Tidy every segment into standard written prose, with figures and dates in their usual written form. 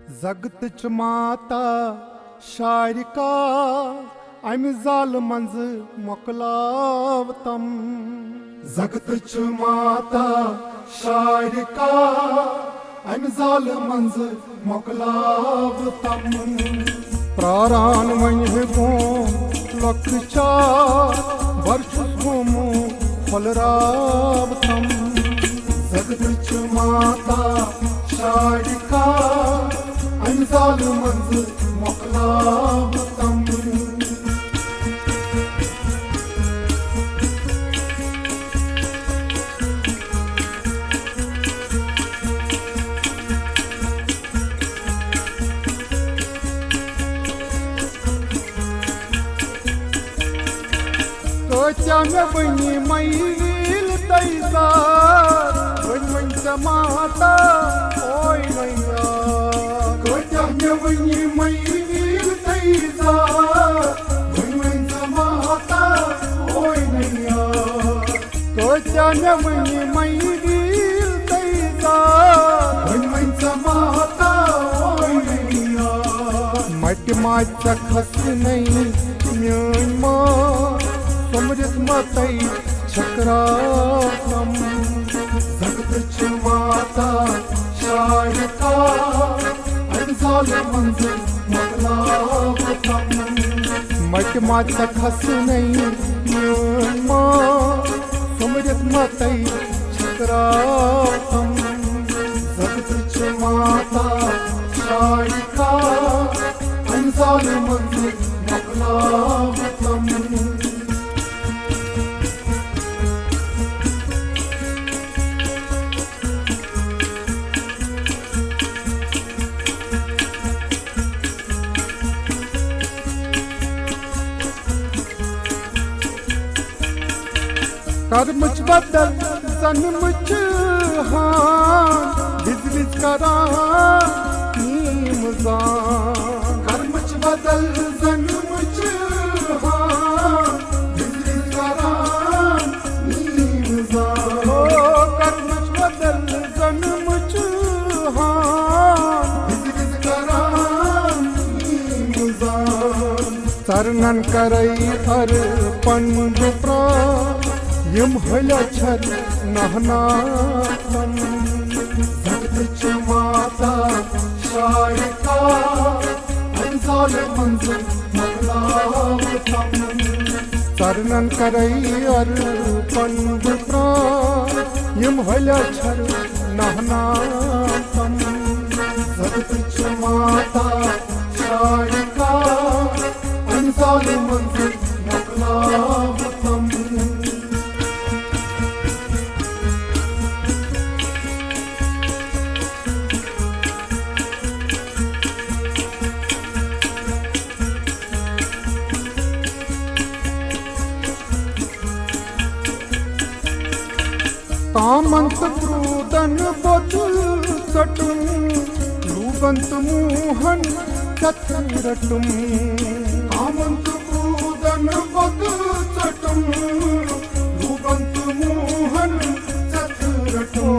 जगत च माता शायर का अमि जाल मंज मोकलाव तम। जगत च माता शायर का अमि जाल मंज मोकलाव तम। प्रारान वन गो लख चार वर्ष गोमो फलराव तम। जगत च माता शायर का अमि जाल मंज मोकलाव तम। क्या मे बनी मैल तैजार वन माता ओय नैया। क्या मे बनी मैल तैजार वन माता ओय नैया। क्या मे बनी मैल तैजार वन माता ओय नैया। मट माच खस नहीं म्यान मां समृत मतई छकराम। जगत च माता शायर का अमि जाल मंज मोकलाव तम। मट माच खस नहीं म्यान मां समृत मतई छकराम। जगत च माता शायर का अमि जाल मंज मोकलाव तम। कर्मच बदल जन्मच हाँ बिज बिज करा नीम जान। कर्मच बदल जन्मच हाँ बिज बिज करा नीम जान। कर्मच बदल जन्मच हाँ बिज बिज करा नीम जान। चरणन करई अर्पण प्राण यम हल्या छर नहनातम। जगत च माता शायर का अमि जाल मंज मोकलाव तम। चरणन करई अर्पण प्राण यम हल्या छर नहनातम। जगत च माता शायर का अमि जाल मंज मोकलाव तम। कामंत क्रोधन बदल सटुम लूबंत मोहन चतुरटुम। कामंत क्रोधन बदल सटुम लूबंत मोहन चतुरटुम।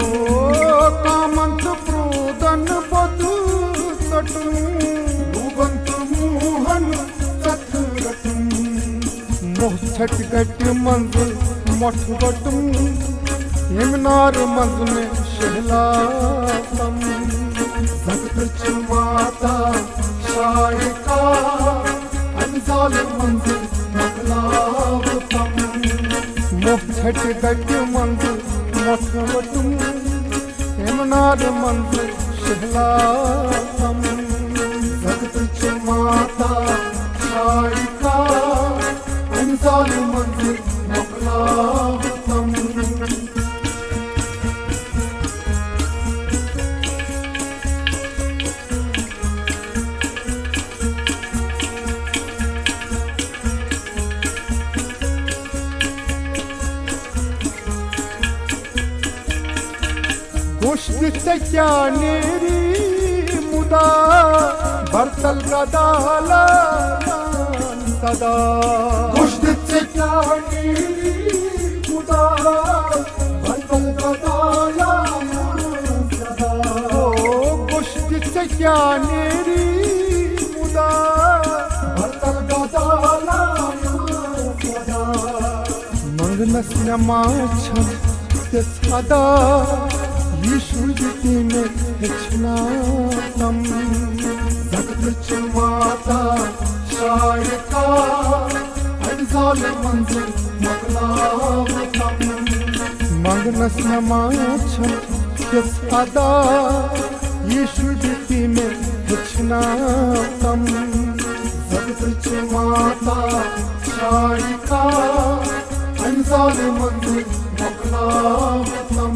कामंत क्रोधन बदल सटुम लूबंत मोहन चतुरटुम। मोह छट गट मंज मठ गटुम यमुनार मंज में शहलातम। जगत च माता शायर का अमि जाल मंज मोकलाव तम। मोह छट गट मंज मठ गटुम यमुनार मंज शहलातम। जगत च माता शायर का अमि जाल मंज मोकलाव तम। गोष्ट क्या नेरी मुदा बर्तल गदाला सदा। गोष्ट क्या नेरी मुदा बर्तल गदाला सदा। गोष्ट क्या ने Magnus Namacham Sada Yishujitine Hechnatam Zakrichumata Shayaka Adzal Manzil Maglavatam Magnus Namacham Sada Yishujitine Hechnatam Zakrichumata Shayaka Adzal Manzil Maglavatam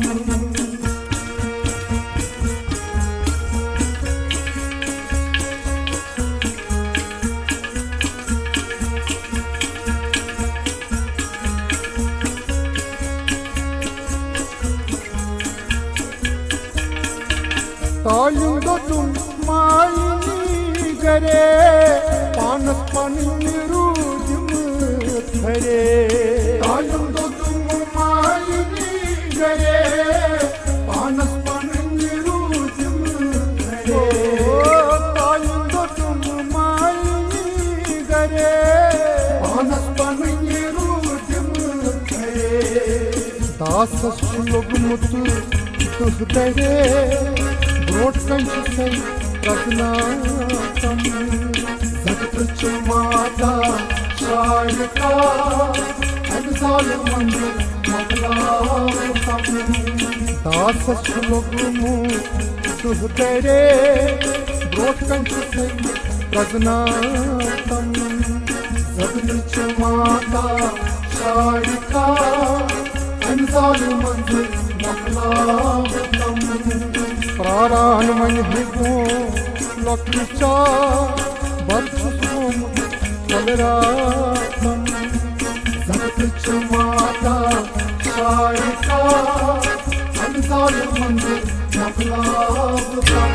Talundotum mayini gare panas panirujum thare Talundotum mayini gare panas panirujum thare Talundotum mayini gare panas panirujum thare Das shulogmutu duhdare Broadkanchasai Raghunatham Zakrichumata Shayaka Adzal Manzil Maglavatam Dasa Shlogumu Duhdare Broadkanchasai Raghunatham Zakrichumata Shayaka Adzal Manzil Maglavatam Praran manhigo lokcha barthum kalratam Zakrichumata Shayaka Adzal Manzil Maglavatam